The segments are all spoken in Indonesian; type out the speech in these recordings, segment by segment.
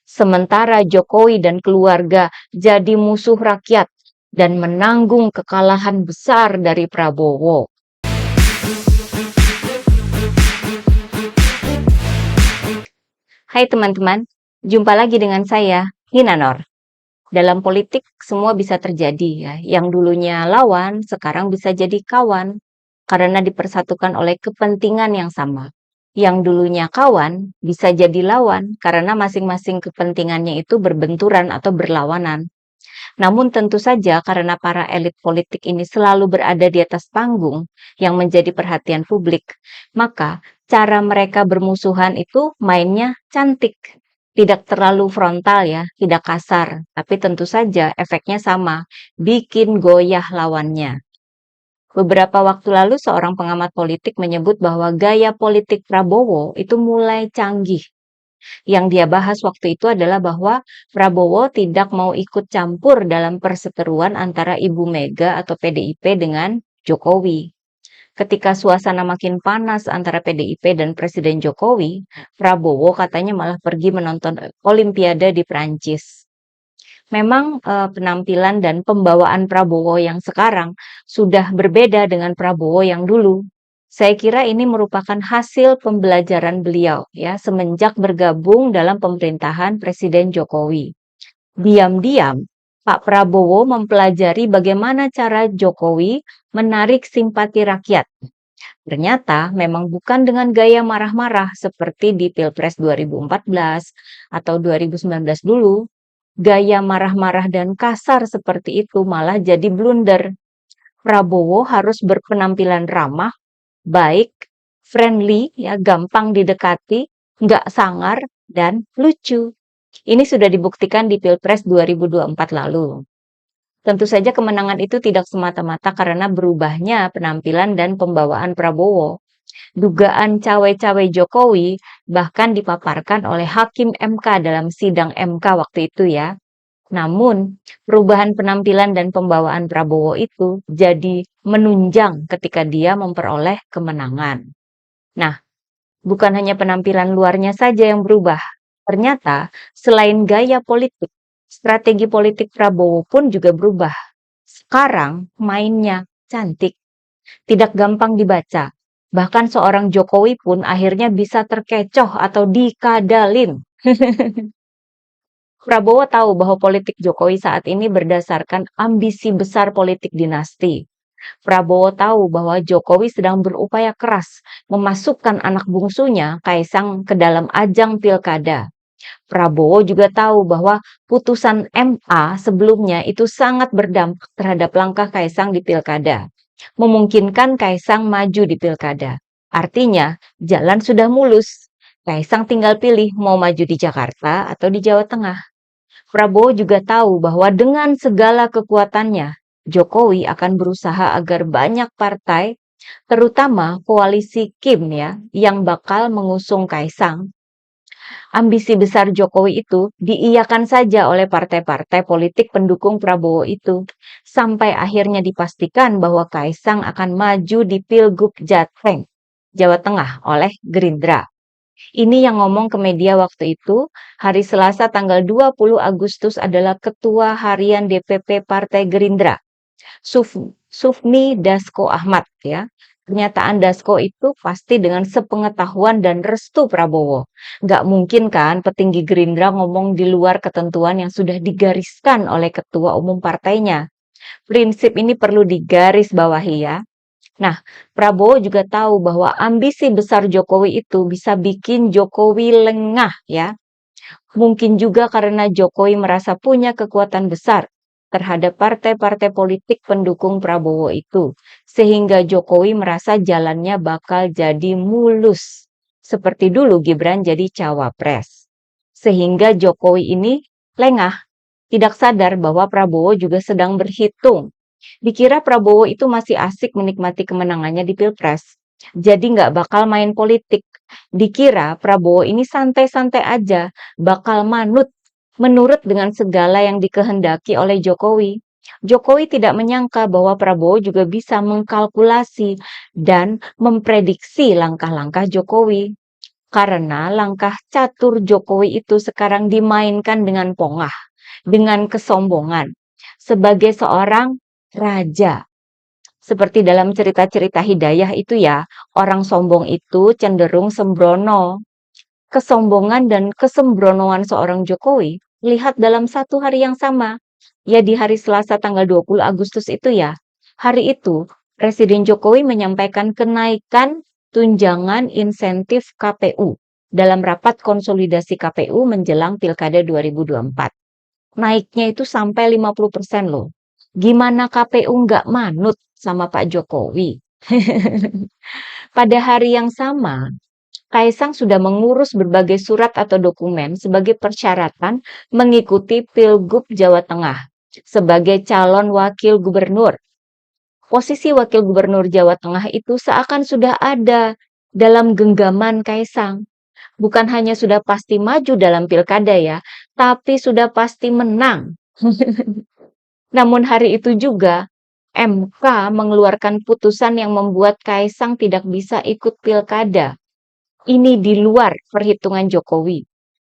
Sementara Jokowi dan keluarga jadi musuh rakyat dan menanggung kekalahan besar dari Prabowo. Hai teman-teman, jumpa lagi dengan saya, Hinanor. Dalam politik semua bisa terjadi ya. Yang dulunya lawan sekarang bisa jadi kawan karena dipersatukan oleh kepentingan yang sama. Yang dulunya kawan bisa jadi lawan karena masing-masing kepentingannya itu berbenturan atau berlawanan. Namun tentu saja karena para elit politik ini selalu berada di atas panggung yang menjadi perhatian publik, maka cara mereka bermusuhan itu mainnya cantik. Tidak terlalu frontal ya, tidak kasar, tapi tentu saja efeknya sama, bikin goyah lawannya. Beberapa waktu lalu seorang pengamat politik menyebut bahwa gaya politik Prabowo itu mulai canggih. Yang dia bahas waktu itu adalah bahwa Prabowo tidak mau ikut campur dalam perseteruan antara Ibu Mega atau PDIP dengan Jokowi. Ketika suasana makin panas antara PDIP dan Presiden Jokowi, Prabowo katanya malah pergi menonton Olimpiade di Prancis. Memang penampilan dan pembawaan Prabowo yang sekarang sudah berbeda dengan Prabowo yang dulu. Saya kira ini merupakan hasil pembelajaran beliau ya semenjak bergabung dalam pemerintahan Presiden Jokowi. Diam-diam Pak Prabowo mempelajari bagaimana cara Jokowi menarik simpati rakyat. Ternyata memang bukan dengan gaya marah-marah seperti di Pilpres 2014 atau 2019 dulu. Gaya marah-marah dan kasar seperti itu malah jadi blunder. Prabowo harus berpenampilan ramah, baik, friendly, ya gampang didekati, nggak sangar, dan lucu. Ini sudah dibuktikan di Pilpres 2024 lalu. Tentu saja kemenangan itu tidak semata-mata karena berubahnya penampilan dan pembawaan Prabowo. Dugaan cawe-cawe Jokowi bahkan dipaparkan oleh Hakim MK dalam sidang MK waktu itu ya. Namun, perubahan penampilan dan pembawaan Prabowo itu jadi menunjang ketika dia memperoleh kemenangan. Nah, bukan hanya penampilan luarnya saja yang berubah. Ternyata, selain gaya politik, strategi politik Prabowo pun juga berubah. Sekarang mainnya cantik, tidak gampang dibaca. Bahkan seorang Jokowi pun akhirnya bisa terkecoh atau dikadalin. Prabowo tahu bahwa politik Jokowi saat ini berdasarkan ambisi besar politik dinasti. Prabowo tahu bahwa Jokowi sedang berupaya keras memasukkan anak bungsunya Kaisang ke dalam ajang pilkada. Prabowo juga tahu bahwa putusan MA sebelumnya itu sangat berdampak terhadap langkah Kaisang di pilkada. Memungkinkan Kaisang maju di pilkada. Artinya, jalan sudah mulus. Kaisang tinggal pilih mau maju di Jakarta atau di Jawa Tengah. Prabowo juga tahu bahwa dengan segala kekuatannya, Jokowi akan berusaha agar banyak partai, terutama koalisi Kim ya, yang bakal mengusung Kaisang. Ambisi besar Jokowi itu diiyakan saja oleh partai-partai politik pendukung Prabowo itu, sampai akhirnya dipastikan bahwa Kaisang akan maju di Pilgub Jateng, Jawa Tengah oleh Gerindra. Ini yang ngomong ke media waktu itu, hari Selasa tanggal 20 Agustus adalah Ketua Harian DPP Partai Gerindra, Sufmi Dasko Ahmad ya. Pernyataan Dasko itu pasti dengan sepengetahuan dan restu Prabowo. Nggak mungkin kan petinggi Gerindra ngomong di luar ketentuan yang sudah digariskan oleh Ketua Umum partainya. Prinsip ini perlu digarisbawahi ya. Nah, Prabowo juga tahu bahwa ambisi besar Jokowi itu bisa bikin Jokowi lengah ya. Mungkin juga karena Jokowi merasa punya kekuatan besar terhadap partai-partai politik pendukung Prabowo itu. Sehingga Jokowi merasa jalannya bakal jadi mulus. Seperti dulu Gibran jadi cawapres. Sehingga Jokowi ini lengah, tidak sadar bahwa Prabowo juga sedang berhitung. Dikira Prabowo itu masih asik menikmati kemenangannya di Pilpres. Jadi nggak bakal main politik. Dikira Prabowo ini santai-santai aja, bakal manut, menurut dengan segala yang dikehendaki oleh Jokowi. Jokowi tidak menyangka bahwa Prabowo juga bisa mengkalkulasi dan memprediksi langkah-langkah Jokowi. Karena langkah catur Jokowi itu sekarang dimainkan dengan pongah, dengan kesombongan, sebagai seorang raja. Seperti dalam cerita-cerita Hidayah itu ya, orang sombong itu cenderung sembrono. Kesombongan dan kesembronoan seorang Jokowi lihat dalam satu hari yang sama. Ya di hari Selasa tanggal 20 Agustus itu ya. Hari itu Presiden Jokowi menyampaikan kenaikan tunjangan insentif KPU dalam rapat konsolidasi KPU menjelang Pilkada 2024. Naiknya itu sampai 50% loh. Gimana KPU nggak manut sama Pak Jokowi? Pada hari yang sama, Kaisang sudah mengurus berbagai surat atau dokumen sebagai persyaratan mengikuti Pilgub Jawa Tengah sebagai calon wakil gubernur. Posisi wakil gubernur Jawa Tengah itu seakan sudah ada dalam genggaman Kaisang. Bukan hanya sudah pasti maju dalam pilkada ya, tapi sudah pasti menang. Namun hari itu juga MK mengeluarkan putusan yang membuat Kaisang tidak bisa ikut pilkada. Ini di luar perhitungan Jokowi.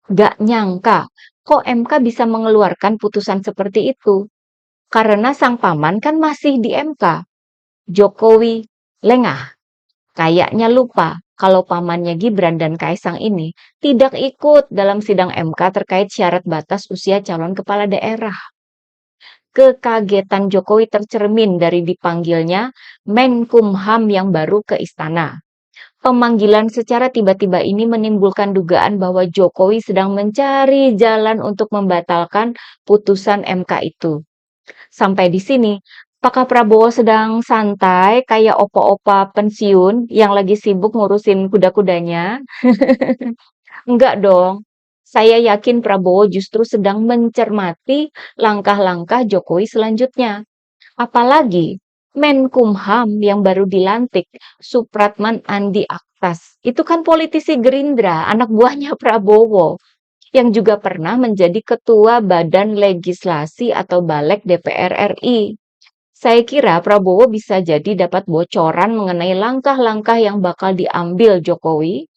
Gak nyangka, kok MK bisa mengeluarkan putusan seperti itu? Karena sang paman kan masih di MK. Jokowi lengah. Kayaknya lupa kalau pamannya Gibran dan Kaisang ini tidak ikut dalam sidang MK terkait syarat batas usia calon kepala daerah. Kekagetan Jokowi tercermin dari dipanggilnya Menkumham yang baru ke istana. Pemanggilan secara tiba-tiba ini menimbulkan dugaan bahwa Jokowi sedang mencari jalan untuk membatalkan putusan MK itu. Sampai di sini, apakah Prabowo sedang santai kayak opa-opa pensiun yang lagi sibuk ngurusin kuda-kudanya? Enggak dong. Saya yakin Prabowo justru sedang mencermati langkah-langkah Jokowi selanjutnya. Apalagi Menkumham yang baru dilantik, Supratman Andi Aktas. Itu kan politisi Gerindra, anak buahnya Prabowo, yang juga pernah menjadi ketua Badan Legislasi atau Balek DPR RI. Saya kira Prabowo bisa jadi dapat bocoran mengenai langkah-langkah yang bakal diambil Jokowi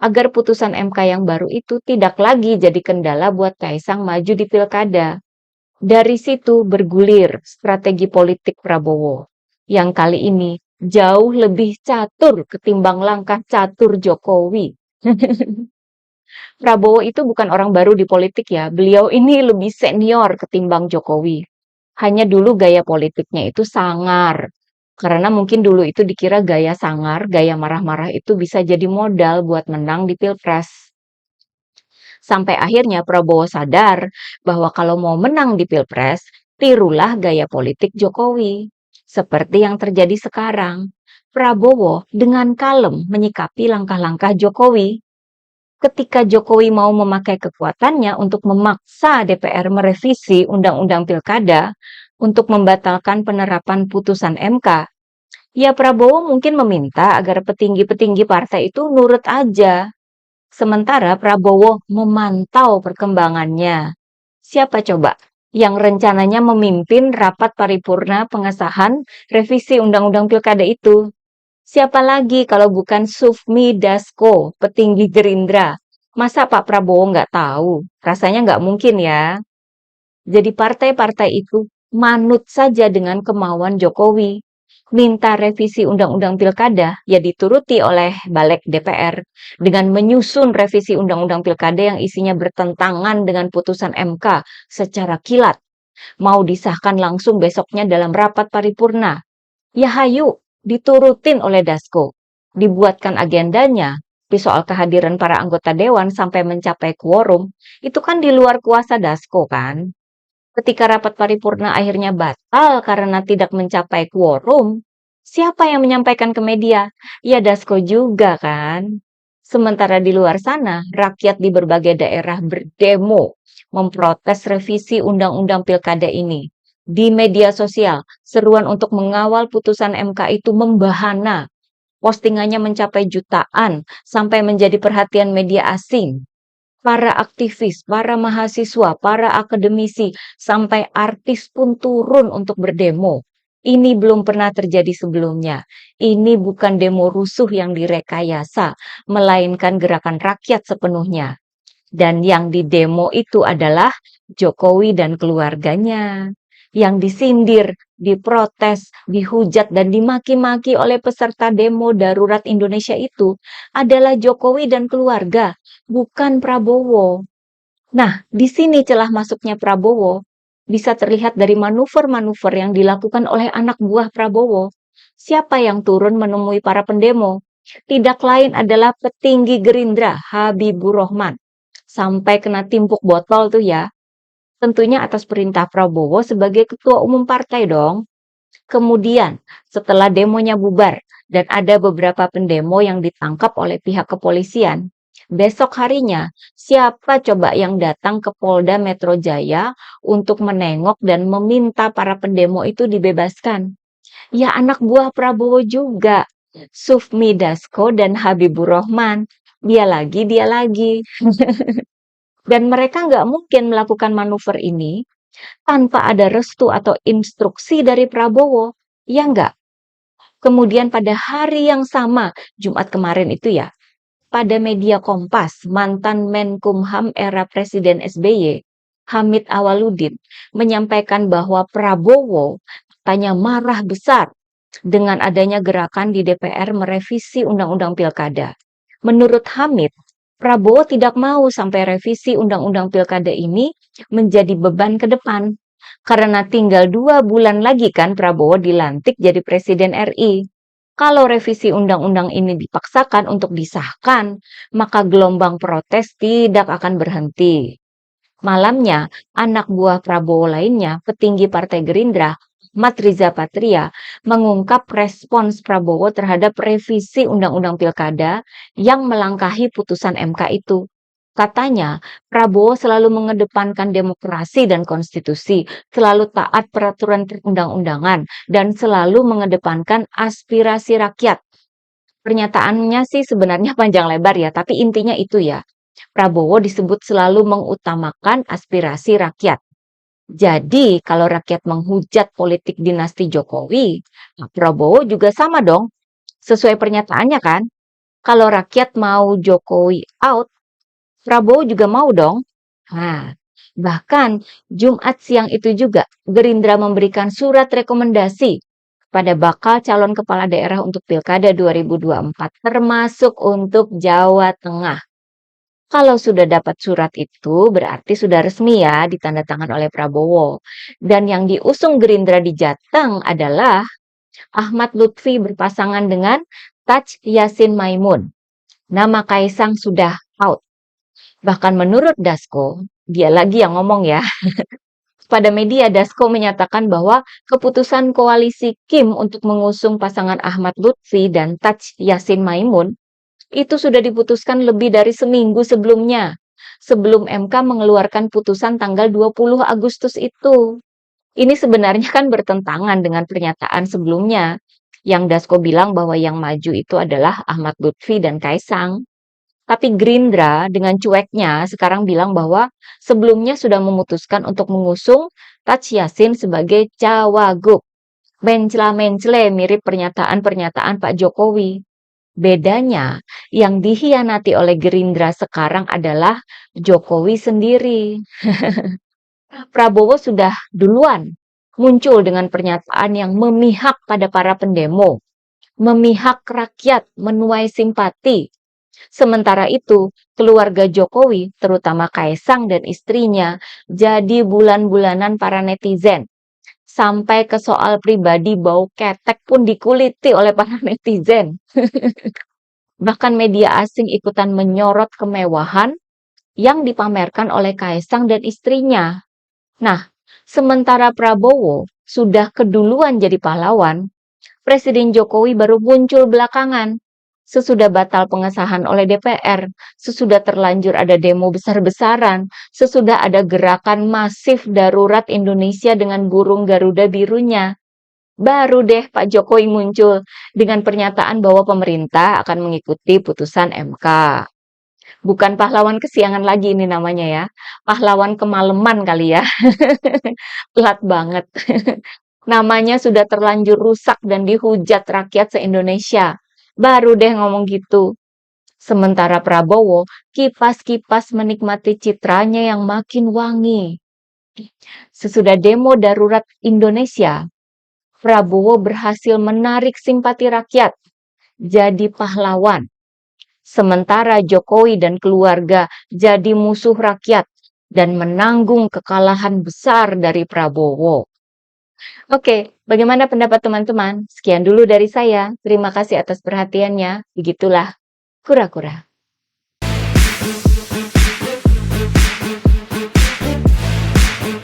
agar putusan MK yang baru itu tidak lagi jadi kendala buat Kaisang maju di pilkada. Dari situ bergulir strategi politik Prabowo, yang kali ini jauh lebih catur ketimbang langkah catur Jokowi. Prabowo itu bukan orang baru di politik ya, beliau ini lebih senior ketimbang Jokowi. Hanya dulu gaya politiknya itu sangar. Karena mungkin dulu itu dikira gaya sangar, gaya marah-marah itu bisa jadi modal buat menang di Pilpres. Sampai akhirnya Prabowo sadar bahwa kalau mau menang di Pilpres, tirulah gaya politik Jokowi. Seperti yang terjadi sekarang. Prabowo dengan kalem menyikapi langkah-langkah Jokowi. Ketika Jokowi mau memakai kekuatannya untuk memaksa DPR merevisi Undang-Undang Pilkada untuk membatalkan penerapan putusan MK, ya Prabowo mungkin meminta agar petinggi-petinggi partai itu nurut aja. Sementara Prabowo memantau perkembangannya. Siapa coba yang rencananya memimpin rapat paripurna pengesahan revisi Undang-Undang Pilkada itu? Siapa lagi kalau bukan Sufmi Dasko, petinggi Gerindra? Masa Pak Prabowo nggak tahu? Rasanya nggak mungkin ya. Jadi partai-partai itu manut saja dengan kemauan Jokowi. Minta revisi Undang-Undang Pilkada ya dituruti oleh Balek DPR dengan menyusun revisi Undang-Undang Pilkada yang isinya bertentangan dengan putusan MK secara kilat. Mau disahkan langsung besoknya dalam rapat paripurna. Ya hayu, diturutin oleh Dasko. Dibuatkan agendanya, tapi soal kehadiran para anggota dewan sampai mencapai quorum, itu kan di luar kuasa Dasko kan. Ketika rapat paripurna akhirnya batal karena tidak mencapai quorum, siapa yang menyampaikan ke media? Ya Dasko juga kan. Sementara di luar sana, rakyat di berbagai daerah berdemo memprotes revisi Undang-Undang Pilkada ini. Di media sosial, seruan untuk mengawal putusan MK itu membahana. Postingannya mencapai jutaan sampai menjadi perhatian media asing. Para aktivis, para mahasiswa, para akademisi, sampai artis pun turun untuk berdemo. Ini belum pernah terjadi sebelumnya. Ini bukan demo rusuh yang direkayasa, melainkan gerakan rakyat sepenuhnya. Dan yang didemo itu adalah Jokowi dan keluarganya. Yang disindir, diprotes, dihujat, dan dimaki-maki oleh peserta demo darurat Indonesia itu adalah Jokowi dan keluarga, bukan Prabowo. Nah, di sini celah masuknya Prabowo bisa terlihat dari manuver-manuver yang dilakukan oleh anak buah Prabowo. Siapa yang turun menemui para pendemo? Tidak lain adalah petinggi Gerindra, Habibur Rahman. Sampai kena timpuk botol tuh ya. Tentunya atas perintah Prabowo sebagai ketua umum partai dong. Kemudian, setelah demonya bubar dan ada beberapa pendemo yang ditangkap oleh pihak kepolisian, besok harinya siapa coba yang datang ke Polda Metro Jaya untuk menengok dan meminta para pendemo itu dibebaskan? Ya anak buah Prabowo juga, Sufmi Dasko dan Habibur Rahman. Dia lagi, dia lagi. Dan mereka nggak mungkin melakukan manuver ini tanpa ada restu atau instruksi dari Prabowo. Ya nggak? Kemudian pada hari yang sama, Jumat kemarin itu ya, pada media Kompas, mantan Menkumham era Presiden SBY, Hamid Awaludin, menyampaikan bahwa Prabowo katanya marah besar dengan adanya gerakan di DPR merevisi Undang-Undang Pilkada. Menurut Hamid, Prabowo tidak mau sampai revisi Undang-Undang Pilkada ini menjadi beban ke depan. Karena tinggal 2 bulan lagi kan Prabowo dilantik jadi Presiden RI. Kalau revisi undang-undang ini dipaksakan untuk disahkan, maka gelombang protes tidak akan berhenti. Malamnya, anak buah Prabowo lainnya, petinggi Partai Gerindra, Ahmad Riza Patria, mengungkap respons Prabowo terhadap revisi Undang-Undang Pilkada yang melangkahi putusan MK itu. Katanya, Prabowo selalu mengedepankan demokrasi dan konstitusi, selalu taat peraturan perundang-undangan, dan selalu mengedepankan aspirasi rakyat. Pernyataannya sih sebenarnya panjang lebar ya, tapi intinya itu ya. Prabowo disebut selalu mengutamakan aspirasi rakyat. Jadi, kalau rakyat menghujat politik dinasti Jokowi, Prabowo juga sama dong. Sesuai pernyataannya kan, kalau rakyat mau Jokowi out, Prabowo juga mau dong. Nah, bahkan Jumat siang itu juga Gerindra memberikan surat rekomendasi pada bakal calon kepala daerah untuk Pilkada 2024, termasuk untuk Jawa Tengah. Kalau sudah dapat surat itu, berarti sudah resmi ya ditandatangan oleh Prabowo. Dan yang diusung Gerindra di Jateng adalah Ahmad Lutfi berpasangan dengan Taj Yassin Maimun. Nama Kaisang sudah out. Bahkan menurut Dasko, dia lagi yang ngomong ya, pada media Dasko menyatakan bahwa keputusan koalisi Kim untuk mengusung pasangan Ahmad Lutfi dan Taj Yassin Maimun itu sudah diputuskan lebih dari seminggu sebelumnya, sebelum MK mengeluarkan putusan tanggal 20 Agustus itu. Ini sebenarnya kan bertentangan dengan pernyataan sebelumnya, yang Dasko bilang bahwa yang maju itu adalah Ahmad Lutfi dan Kaisang. Tapi Gerindra dengan cueknya sekarang bilang bahwa sebelumnya sudah memutuskan untuk mengusung Taj Yassin sebagai cawagup. Mencela-mencele mirip pernyataan-pernyataan Pak Jokowi. Bedanya, yang dikhianati oleh Gerindra sekarang adalah Jokowi sendiri. Prabowo sudah duluan muncul dengan pernyataan yang memihak pada para pendemo, memihak rakyat, menuai simpati. Sementara itu, keluarga Jokowi, terutama Kaisang dan istrinya, jadi bulan-bulanan para netizen. Sampai ke soal pribadi bau ketek pun dikuliti oleh para netizen. Bahkan media asing ikutan menyorot kemewahan yang dipamerkan oleh Kaisang dan istrinya. Nah, sementara Prabowo sudah keduluan jadi pahlawan, Presiden Jokowi baru muncul belakangan. Sesudah batal pengesahan oleh DPR, sesudah terlanjur ada demo besar-besaran, sesudah ada gerakan masif darurat Indonesia dengan burung Garuda birunya. Baru deh Pak Jokowi muncul dengan pernyataan bahwa pemerintah akan mengikuti putusan MK. Bukan pahlawan kesiangan lagi ini namanya ya. Pahlawan kemalaman kali ya. Telat banget. Namanya sudah terlanjur rusak dan dihujat rakyat se-Indonesia. Baru deh ngomong gitu. Sementara Prabowo, kipas-kipas menikmati citranya yang makin wangi. Sesudah demo darurat Indonesia, Prabowo berhasil menarik simpati rakyat, jadi pahlawan. Sementara Jokowi dan keluarga jadi musuh rakyat dan menanggung kekalahan besar dari Prabowo. Oke, bagaimana pendapat teman-teman? Sekian dulu dari saya. Terima kasih atas perhatiannya. Begitulah kura-kura.